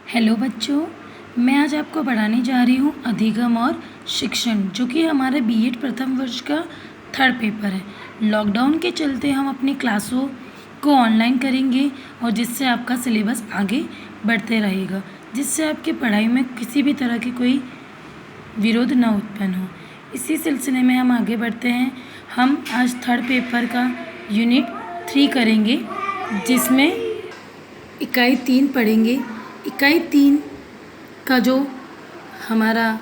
Hello बच्चों, मैं आज आपको पढ़ाने जा रही हूँ अधिगम और शिक्षण, जो कि हमारे बीएड प्रथम वर्ष का थर्ड पेपर है। लॉकडाउन के चलते हम अपनी क्लासों को ऑनलाइन करेंगे और जिससे आपका सिलेबस आगे बढ़ते रहेगा, जिससे आपकी पढ़ाई में किसी भी तरह की कोई विरोध न उत्पन्न हो। इसी सिलसिले में हम आगे बढ़ते हैं। हम आज थर्ड पेपर का यूनिट 3 करेंगे, जिसमें इकाई 3 पढ़ेंगे। इकाई 3 का जो हमारा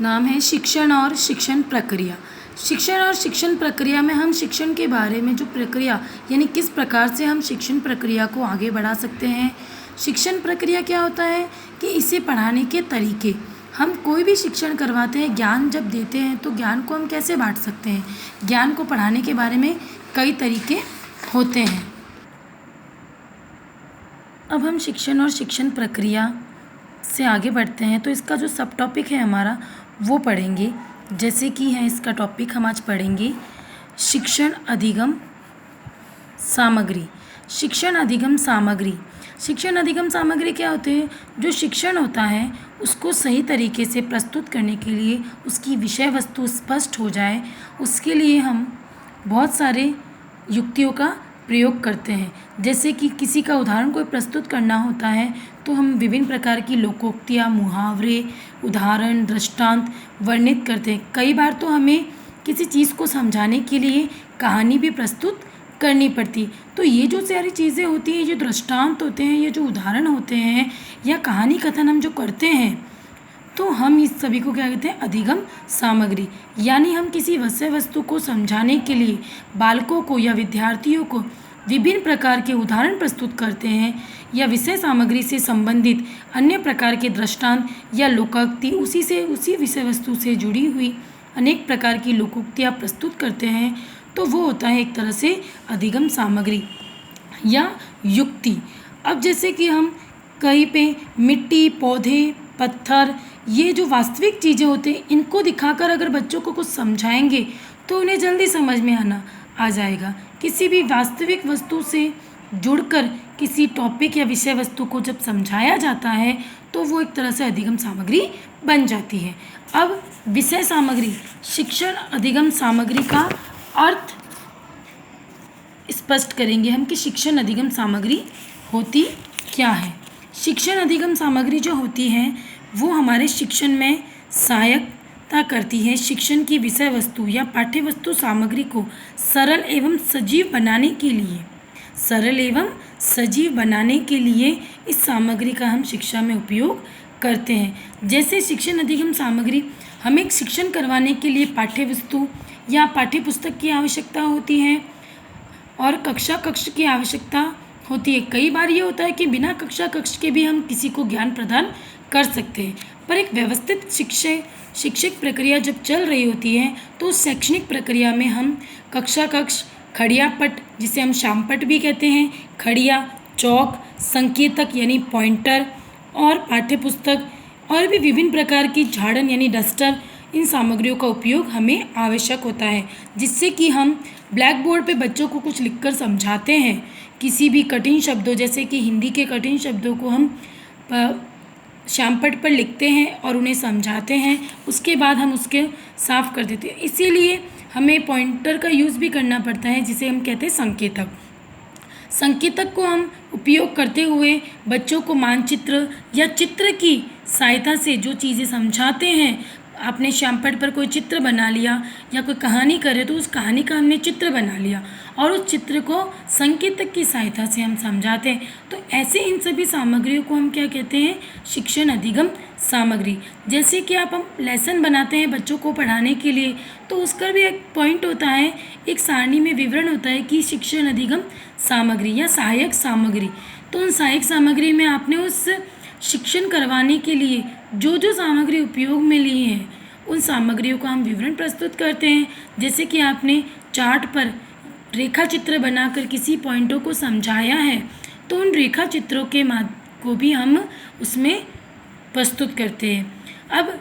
नाम है शिक्षण और शिक्षण प्रक्रिया। शिक्षण और शिक्षण प्रक्रिया में हम शिक्षण के बारे में जो प्रक्रिया यानी किस प्रकार से हम शिक्षण प्रक्रिया को आगे बढ़ा सकते हैं। शिक्षण प्रक्रिया क्या होता है कि इसे पढ़ाने के तरीके, हम कोई भी शिक्षण करवाते हैं, ज्ञान जब देते हैं तो ज्ञान को हम कैसे बांट सकते हैं। ज्ञान को पढ़ाने के बारे में कई तरीके होते हैं। अब हम शिक्षण और शिक्षण प्रक्रिया से आगे बढ़ते हैं तो इसका जो सब टॉपिक है हमारा वो पढ़ेंगे। जैसे कि है इसका टॉपिक हम आज पढ़ेंगे शिक्षण अधिगम सामग्री। शिक्षण अधिगम सामग्री। शिक्षण अधिगम सामग्री क्या होते हैं? जो शिक्षण होता है उसको सही तरीके से प्रस्तुत करने के लिए, उसकी विषय वस्तु स्पष्ट हो जाए, उसके लिए हम बहुत सारे युक्तियों का प्रयोग करते हैं। जैसे कि किसी का उदाहरण कोई प्रस्तुत करना होता है तो हम विभिन्न प्रकार की लोकोक्तियाँ, मुहावरे, उदाहरण, दृष्टांत वर्णित करते हैं। कई बार तो हमें किसी चीज़ को समझाने के लिए कहानी भी प्रस्तुत करनी पड़ती। तो ये जो सारी चीज़ें होती हैं, ये दृष्टांत होते हैं, ये जो उदाहरण होते हैं या कहानी कथन हम जो करते हैं, तो हम इस सभी को क्या कहते हैं? अधिगम सामग्री। यानी हम किसी विषय वस्तु को समझाने के लिए बालकों को या विद्यार्थियों को विभिन्न प्रकार के उदाहरण प्रस्तुत करते हैं या विषय सामग्री से संबंधित अन्य प्रकार के दृष्टांत या लोकोक्ति, उसी विषय वस्तु से जुड़ी हुई अनेक प्रकार की लोकोक्तियाँ प्रस्तुत करते हैं। तो वो होता है एक तरह से अधिगम सामग्री या युक्ति। अब जैसे कि हम कहीं पे मिट्टी, पौधे, पत्थर, ये जो वास्तविक चीज़ें होती हैं, इनको दिखाकर अगर बच्चों को कुछ समझाएंगे तो उन्हें जल्दी समझ में आ जाएगा। किसी भी वास्तविक वस्तु से जुड़कर किसी टॉपिक या विषय वस्तु को जब समझाया जाता है तो वो एक तरह से अधिगम सामग्री बन जाती है। अब विषय सामग्री, शिक्षण अधिगम सामग्री का अर्थ स्पष्ट करेंगे हम कि शिक्षण अधिगम सामग्री होती क्या है। शिक्षण अधिगम सामग्री जो होती है वो हमारे शिक्षण में सहायता करती है। शिक्षण की विषय वस्तु या पाठ्य वस्तु सामग्री को सरल एवं सजीव बनाने के लिए इस सामग्री का हम शिक्षा में उपयोग करते हैं। जैसे शिक्षण अधिगम सामग्री, हमें शिक्षण करवाने के लिए पाठ्य वस्तु या पाठ्य पुस्तक की आवश्यकता होती है और कक्षा कक्ष की आवश्यकता होती है। कई बार ये होता है कि बिना कक्षा कक्ष के भी हम किसी को ज्ञान प्रदान कर सकते हैं, पर एक व्यवस्थित शिक्षक प्रक्रिया जब चल रही होती है तो शैक्षणिक प्रक्रिया में हम कक्षा कक्ष, खड़िया पट जिसे हम शामपट भी कहते हैं, खड़िया, चौक, संकेतक यानी पॉइंटर और पाठ्य पुस्तक और भी विभिन्न प्रकार की झाड़न यानी डस्टर, इन सामग्रियों का उपयोग हमें आवश्यक होता है। जिससे कि हम ब्लैक बोर्ड पे बच्चों को कुछ लिखकर समझाते हैं, किसी भी कठिन शब्दों जैसे कि हिंदी के कठिन शब्दों को हम श्यामपट्ट पर लिखते हैं और उन्हें समझाते हैं, उसके बाद हम उसके साफ कर देते हैं। इसीलिए हमें पॉइंटर का यूज़ भी करना पड़ता है, जिसे हम कहते हैं संकेतक। संकेतक को हम उपयोग करते हुए बच्चों को मानचित्र या चित्र की सहायता से जो चीज़ें समझाते हैं। आपने श्यामपट्ट पर कोई चित्र बना लिया या कोई कहानी करे तो उस कहानी का हमने चित्र बना लिया और उस चित्र को संकेतक की सहायता से हम समझाते हैं। तो ऐसे इन सभी सामग्रियों को हम क्या कहते हैं? शिक्षण अधिगम सामग्री। जैसे कि हम लेसन बनाते हैं बच्चों को पढ़ाने के लिए, तो उसका भी एक पॉइंट होता है, एक सारणी में विवरण होता है कि शिक्षण अधिगम सामग्री या सहायक सामग्री। तो उन सहायक सामग्री में आपने उस शिक्षण करवाने के लिए जो सामग्री उपयोग में ली है उन सामग्रियों का हम विवरण प्रस्तुत करते हैं। जैसे कि आपने चार्ट पर रेखा चित्र बनाकर किसी पॉइंटों को समझाया है तो उन रेखा चित्रों के को भी हम उसमें प्रस्तुत करते हैं। अब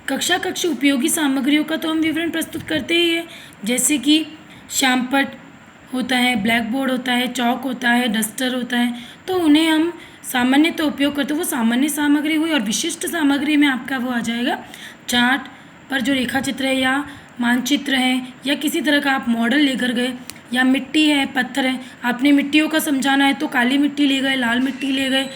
कक्षा कक्ष उपयोगी सामग्रियों का तो हम विवरण प्रस्तुत करते ही है। जैसे कि श्यामपट्ट होता है, ब्लैक बोर्ड होता है, चौक होता है, डस्टर होता है, तो उन्हें हम सामान्य तो उपयोग करते वो सामान्य सामग्री हुई, और विशिष्ट सामग्री में आपका वो आ जाएगा चार्ट पर जो रेखा चित्र है या मानचित्र है या किसी तरह का आप मॉडल लेकर गए, या मिट्टी है, पत्थर है, आपने मिट्टियों का समझाना है तो काली मिट्टी ले गए, लाल मिट्टी ले गए,